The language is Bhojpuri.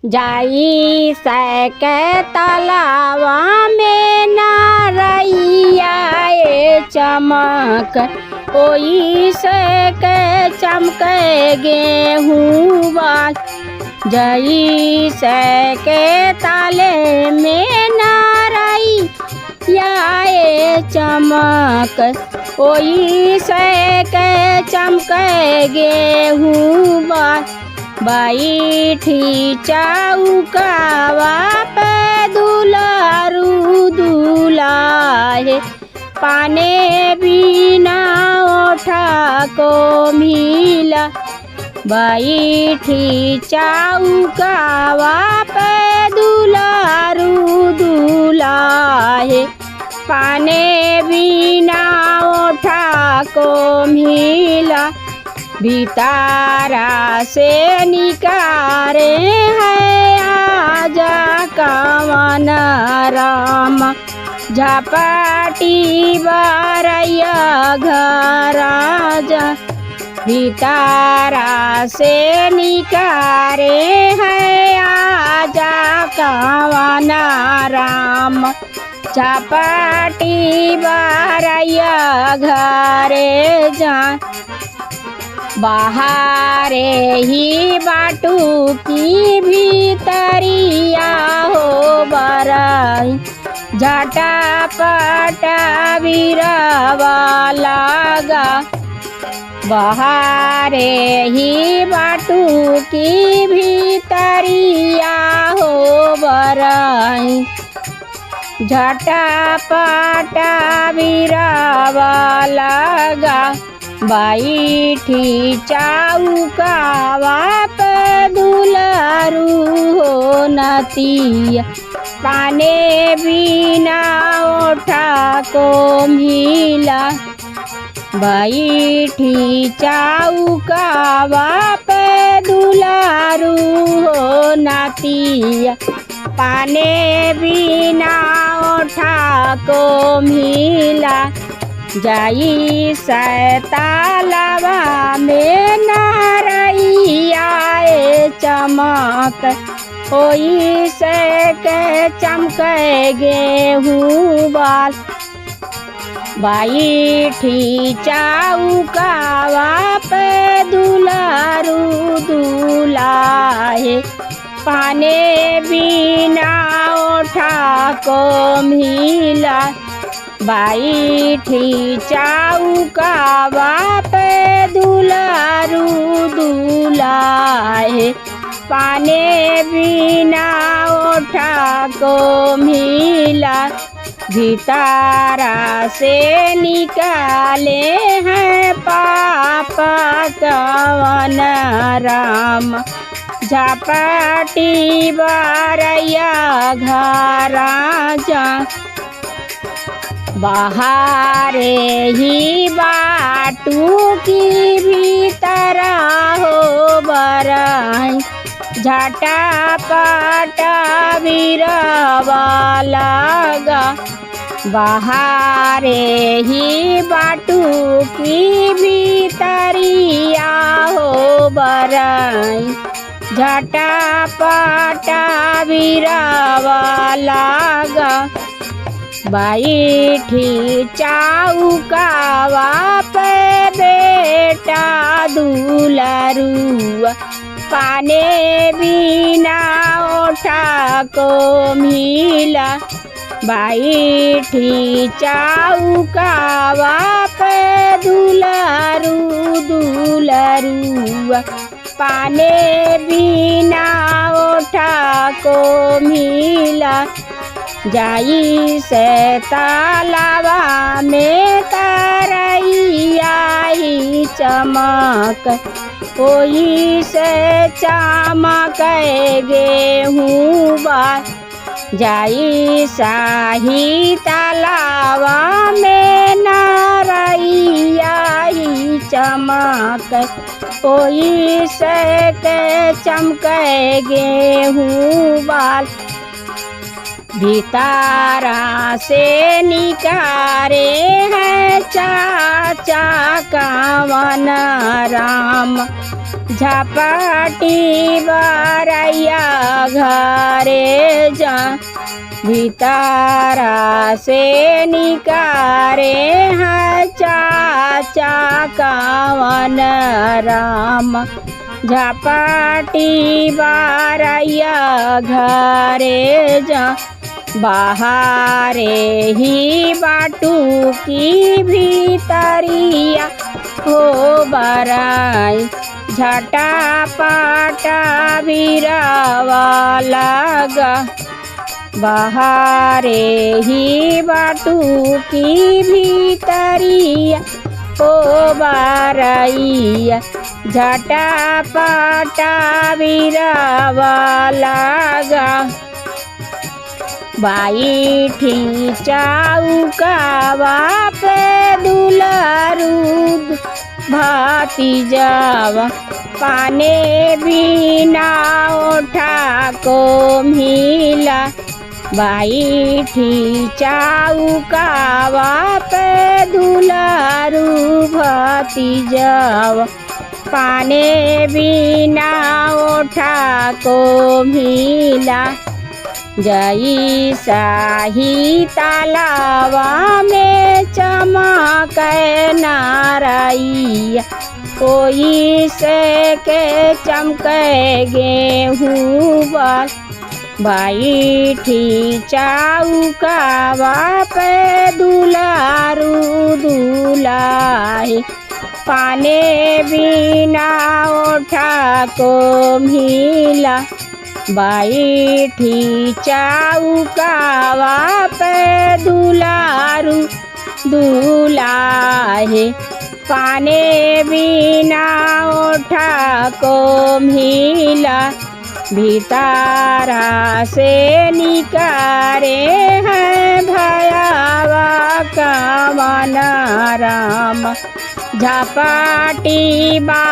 जाई सके तलावा में नारैया चमक ओई से के चमके गेहूँ बाल। जाई से के ताले में नारैया चमक ओई से के चमके गेहूँ बाल। बैठी चौकावा पे दुलारू दुलाहे पाने बिना ओठा को मिला। बैठी चौकावा पे दुलारू दुलाहे पाने बिना ओठा को मिला। भीतारा से निकारे है आजा कवन राम। झपाटी बारैया घर आजा। भीतारा से निकारे है आजा कवन राम। झपाटी बारैया घरे जा। बाहरे ही बाटू की भीतरिया हो बराई। झटापटा बिरवा लागा। बाहरे ही बाटू की भीतरिया हो बराई। झटापटा बिरवा लागा। बैठी चौकावा पे दुलारू हो नतिया पाने बिना ओठा को मिला। बैठी चौकावा पे दुलारू हो नतिया पाने बिना ओठा को मिला। जाई सैतालवा में नारैया चमक ओई से के चमके गेहूँ बाल। बैठी चौकावा पे दुलारू दुलाहे पाने बिना ओठा को मिला। बैठी चौकावा पे दुलारू दुलाहे पाने बिना ओठा को मिला। भीतारा से निकाले हैं पापा कवन राम। झपाटी बारैया घर जा। बाहरे ही बाटू की भीतरा हो बराई। झटापटा बिरवा लागा। बाहरे ही बाटू की भीतरिया हो बराई। झटापटा बिरवा लागा। बैठी चौकावा पे बेटा दुलारुआ पाने बिना ओठा को मिला। बैठी चौकावा पे दुलारू दुलारुआ पाने बिना ओठा को मिला। जाई से तालावा में तारैया ही चमक ओई से चमक गेहूँ बाल। जाई साही तालावा में नारैया ही चमक ओई से के चमक गेहूँ बाल। भीतारा से निकारे हैं चाचा कवन राम। झपाटी बारैया घरे जा भीतरा से निकारे है चाचा कवन राम झपाटी बारैया घरे जा बाहरे ही बाटू की भीतरिया हो बराई झटा पाटा बिरावा लगा बाहरे ही बाटू की भीतरिया हो बराइया झटा पाटा बिरावा लगा बैठी चौकावा पे दुलारू भाती जावा पाने बिना उठा को मिला बैठी चौकावा पे दुलारू भाती जावा पाने बिना उठा को मिला जई साही तालावा में चमक नारैया कोई से के चमके गेहूँ बाल बैठी चौकावा पे दुलारू दुलाही पाने बिना उठा को मिला बैठी चौकावा पे दुलारू दुलाहे पाने बिना उठा को मिला भीतरा से निकारे हैं भयावा कवन राम झपाटी बा